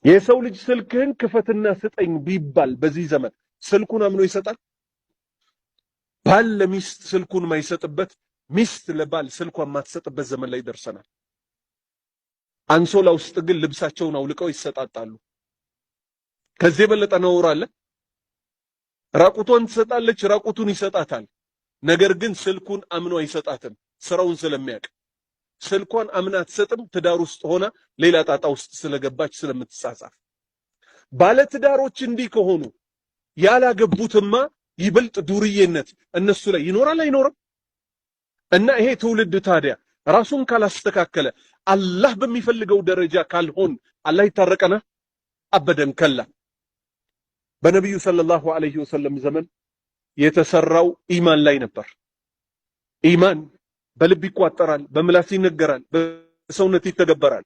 የሰው ልጅ ስልክህን ክፈትና ስጠኝ ቢባል በዚህ ዘመን ስልኩን አምኖ ይሰጣል? ባል ለሚስት ስልኩን ማይሰጥበት፣ ሚስት ለባል ስልኳን ማትሰጥበት ዘመን ላይ ደርሰናል። አንሶላ ውስጥ ግን ልብሳቸውን አውልቀው ይሰጣጣሉ። ከዚህ የበለጠ ነውር አለ? ራቁቷን ትሰጣለች፣ ራቁቱን ይሰጣታል። ነገር ግን ስልኩን አምኖ አይሰጣትም፣ ስራውን ስለሚያውቅ። ስልኳን አምና አትሰጥም፣ ትዳር ውስጥ ሆና ሌላ ጣጣ ውስጥ ስለገባች ስለምትጻጻፍ። ባለ ትዳሮች እንዲህ ከሆኑ ያላገቡትማ ይበልጥ ዱርዬነት እነሱ ላይ ይኖራል አይኖርም? እና ይሄ ትውልድ ታዲያ ራሱን ካላስተካከለ አላህ በሚፈልገው ደረጃ ካልሆን አላህ ይታረቀና? አበደን ከላ። በነቢዩ ሰለላሁ ዐለይሂ ወሰለም ዘመን የተሰራው ኢማን ላይ ነበር። ኢማን በልብ ይቋጠራል፣ በምላስ ይነገራል፣ በሰውነት ይተገበራል።